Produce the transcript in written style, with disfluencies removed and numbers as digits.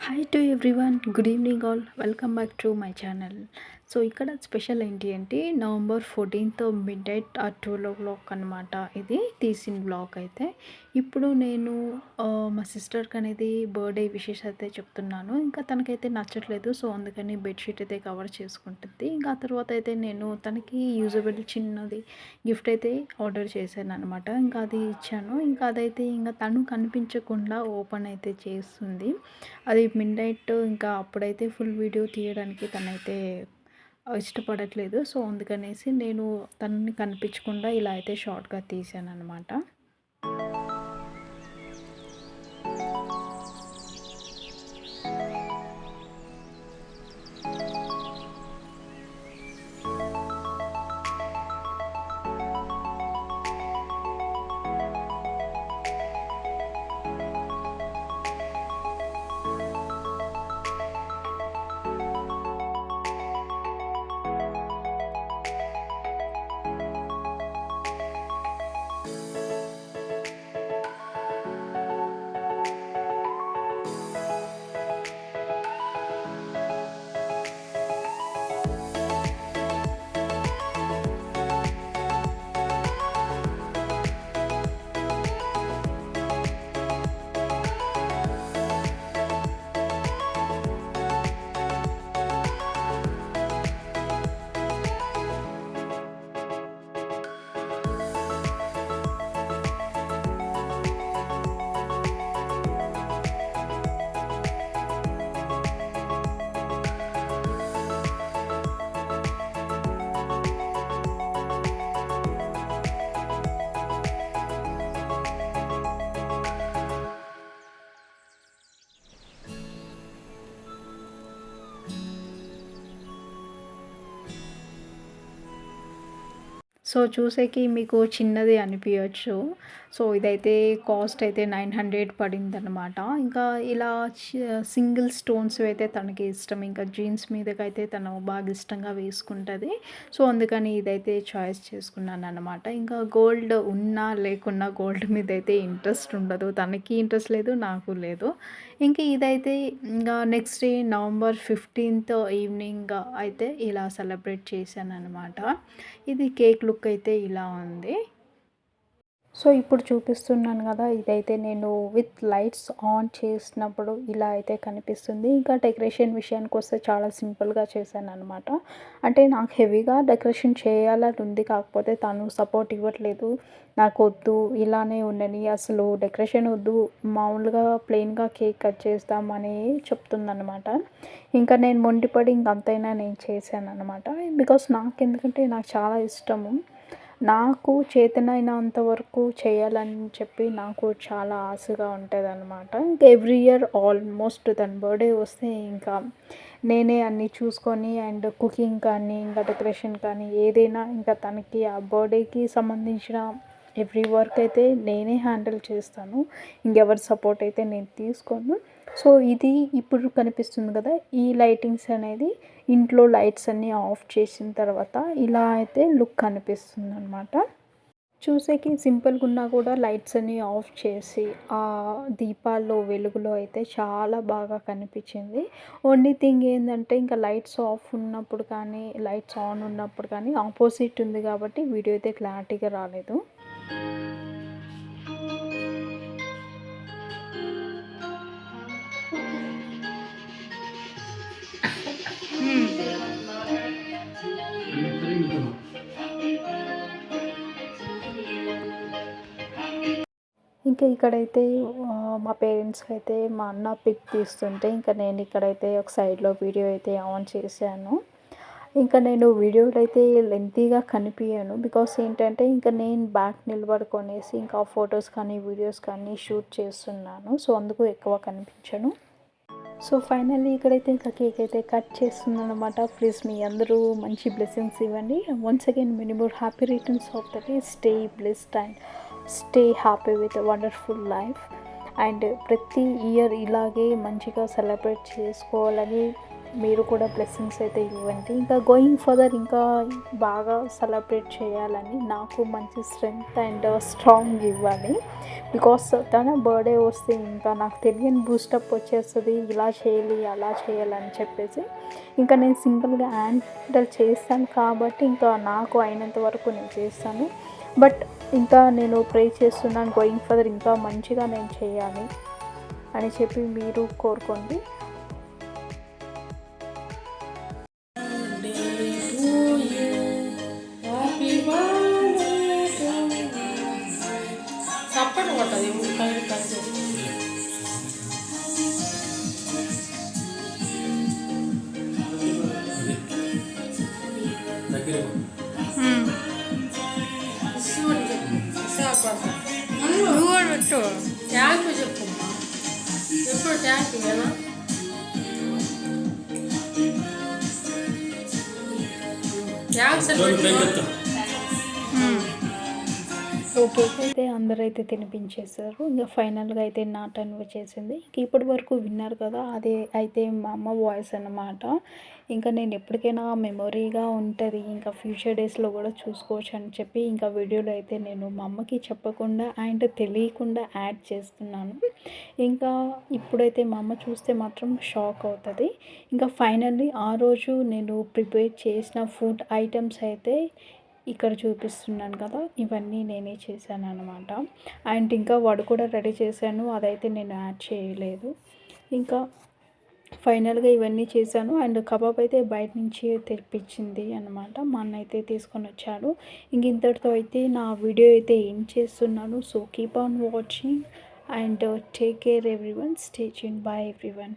Hi to everyone, good evening all, welcome back to my channel. So ఇక్కడ special ఏంటి అంటే November 14th mid night 12 o'clock అనమాట. ఇది తీసిన బ్లాగ్ అయితే. ఇప్పుడు నేను మా సిస్టర్కి అనేది బర్త్డే విషెస్ అయితే చెప్తున్నాను. ఇంకా తనకైతే నచ్చట్లేదు, సో అందుకని బెడ్షీట్ అయితే కవర్ చేసుకుంటుంది. ఇంకా ఆ తర్వాత అయితే నేను తనకి యూజబుల్ చిన్నది గిఫ్ట్ అయితే ఆర్డర్ చేశాను అనమాట. ఇంకా అది ఇచ్చాను. ఇంకా అదైతే ఇంకా తను కనిపించకుండా ఓపెన్ అయితే చేస్తుంది. అది మిడ్ నైట్, ఇంకా అప్పుడైతే ఫుల్ వీడియో తీయడానికి తనైతే ఇష్టపడట్లేదు. సో అందుకనేసి నేను తనని కనిపించకుండా ఇలా అయితే షార్ట్గా తీసాను అనమాట. సో చూసేకి మీకు చిన్నది అనిపించచ్చు. సో ఇదైతే కాస్ట్ అయితే 900 పడిందనమాట. ఇంకా ఇలా సింగిల్ స్టోన్స్ అయితే తనకి ఇష్టం. ఇంకా జీన్స్ మీదకైతే తను బాగా ఇష్టంగా వేసుకుంటుంది. సో అందుకని ఇదైతే చాయిస్ చేసుకున్నాను అనమాట. ఇంకా గోల్డ్ ఉన్నా లేకున్నా గోల్డ్ మీద అయితే ఇంట్రెస్ట్ ఉండదు. తనకి ఇంట్రెస్ట్ లేదు, నాకు లేదు. ఇంక ఇదైతే ఇంకా next day November 15th evening అయితే ఇలా సెలబ్రేట్ చేశాననమాట. ఇది కేక్ లుక్ అయితే ఇలా ఉంది. సో ఇప్పుడు చూపిస్తున్నాను కదా, ఇదైతే నేను విత్ లైట్స్ ఆన్ చేసినప్పుడు ఇలా అయితే కనిపిస్తుంది. ఇంకా డెకరేషన్ విషయానికి వస్తే చాలా సింపుల్గా చేశాను అనమాట. అంటే నాకు హెవీగా డెకరేషన్ చేయాలని ఉంది, కాకపోతే తను సపోర్ట్ ఇవ్వట్లేదు. నాకు వద్దు, ఇలానే ఉండని, అసలు డెకరేషన్ వద్దు, మామూలుగా ప్లెయిన్గా కేక్ కట్ చేద్దామని చెప్తుందనమాట. ఇంకా నేను మొండిపడి ఇంకంతైనా నేను చేశాను అనమాట. బికాస్ నాకు ఎందుకంటే నాకు చాలా ఇష్టము. నాకు చేతనైనంత వరకు చేయాలని చెప్పి నాకు చాలా ఆశగా ఉంటుందన్నమాట. ఇంకా ఎవ్రీ ఇయర్ ఆల్మోస్ట్ తన బర్త్డే వస్తే ఇంకా నేనే అన్నీ చూసుకొని అండ్ కుకింగ్ కానీ ఇంకా డెకరేషన్ కానీ ఏదైనా ఇంకా తనకి ఆ బర్త్డేకి సంబంధించిన ఎవ్రీ వర్క్ అయితే నేనే హ్యాండిల్ చేస్తాను. ఇంకెవరి సపోర్ట్ అయితే నేను తీసుకోను. సో ఇది ఇప్పుడు కనిపిస్తుంది కదా, ఈ లైటింగ్స్ అనేది ఇంట్లో లైట్స్ అన్నీ ఆఫ్ చేసిన తర్వాత ఇలా అయితే లుక్ కనిపిస్తుంది అనమాట. చూసేకి సింపుల్గా ఉన్నా కూడా లైట్స్ అన్నీ ఆఫ్ చేసి ఆ దీపాల్లో వెలుగులో అయితే చాలా బాగా కనిపించింది. ఓన్లీ థింగ్ ఏంటంటే ఇంకా లైట్స్ ఆఫ్ ఉన్నప్పుడు కానీ లైట్స్ ఆన్ ఉన్నప్పుడు కానీ ఆపోజిట్ ఉంది కాబట్టి వీడియో అయితే క్లారిటీగా రాలేదు. ఇంకా ఇక్కడైతే మా పేరెంట్స్కి అయితే మా అన్న పిక్ తీస్తుంటే ఇంకా నేను ఇక్కడైతే ఒక సైడ్లో వీడియో అయితే ఆన్ చేశాను. ఇంకా నేను వీడియోలో అయితే లెంతీగా కనిపించాను. బికాస్ ఏంటంటే ఇంకా నేను బ్యాక్ నిలబడుకొనేసి ఇంకా ఫొటోస్ కానీ వీడియోస్ కానీ షూట్ చేస్తున్నాను. సో అందుకు ఎక్కువ కనిపించను. సో ఫైనల్లీ ఇక్కడైతే ఇంకా కేక్ అయితే కట్ చేస్తున్నాను అనమాట. ప్లీజ్ మీ అందరూ మంచి బ్లెస్సింగ్స్ ఇవ్వండి. Once again many more happy returns of the day. Stay blessed and stay happy with wonderful life. And ప్రతి ఇయర్ ఇలాగే మంచిగా సెలబ్రేట్ చేసుకోవాలని మీరు కూడా బ్లెస్సింగ్స్ అయితే ఇవ్వండి. ఇంకా గోయింగ్ ఫర్దర్ ఇంకా బాగా సెలబ్రేట్ చేయాలని నాకు మంచి స్ట్రెంగ్త్ అండ్ స్ట్రాంగ్ ఇవ్వాలి. బికాస్ తన బర్త్డే వస్తే ఇంకా నాకు తెలియని బూస్టప్ వచ్చేస్తుంది, ఇలా చేయాలి అలా చేయాలని చెప్పేసి. ఇంకా నేను సింపుల్గా హ్యాండిల్ చేస్తాను కాబట్టి ఇంకా నాకు అయినంత వరకు నేను చేస్తాను. బట్ ఇంకా నేను ప్రే చేస్తున్నాను గోయింగ్ ఫర్దర్ ఇంకా మంచిగా నేను చేయాలి అని చెప్పి మీరు కోరుకోండి. చప్పటి కొట్టదు కళ్ళు కలిసి నువ్వు కూడా పెట్టు థ్యాంక్ యూ చెప్పమ్మా ఎప్పుడు థ్యాంక్ యూ కదా థ్యాంక్స్ ఓకే అయితే అందరైతే తినిపించేశారు. ఇంకా ఫైనల్గా అయితే నా టర్న్ వచ్చేసింది. ఇంక ఇప్పటి వరకు విన్నారు కదా, అదే అయితే మా అమ్మ వాయిస్ అన్నమాట. ఇంకా నేను ఎప్పటికైనా మెమొరీగా ఉంటుంది, ఇంకా ఫ్యూచర్ డేస్లో కూడా చూసుకోవచ్చు అని చెప్పి ఇంకా వీడియోలో అయితే నేను మా అమ్మకి చెప్పకుండా అండ్ తెలియకుండా యాడ్ చేస్తున్నాను. ఇంకా ఇప్పుడైతే మా అమ్మ చూస్తే మాత్రం షాక్ అవుతుంది. ఇంకా ఫైనల్లీ ఆ రోజు నేను ప్రిపేర్ చేసిన ఫుడ్ ఐటమ్స్ అయితే ఇక్కడ చూపిస్తున్నాను కదా, ఇవన్నీ నేనే చేశాను అనమాట. అండ్ ఇంకా వాడు కూడా రెడీ చేశాను, అదైతే నేను యాడ్ చేయలేదు. ఇంకా ఫైనల్గా ఇవన్నీ చేశాను. అండ్ కబాబ్ అయితే బయట నుంచి తెప్పించింది అనమాట, మా అన్న అయితే తీసుకొని వచ్చాడు. ఇంక ఇంతటితో అయితే నా వీడియో అయితే ఏం చేస్తున్నాను. So keep on watching and take care everyone, stay tuned, by everyone.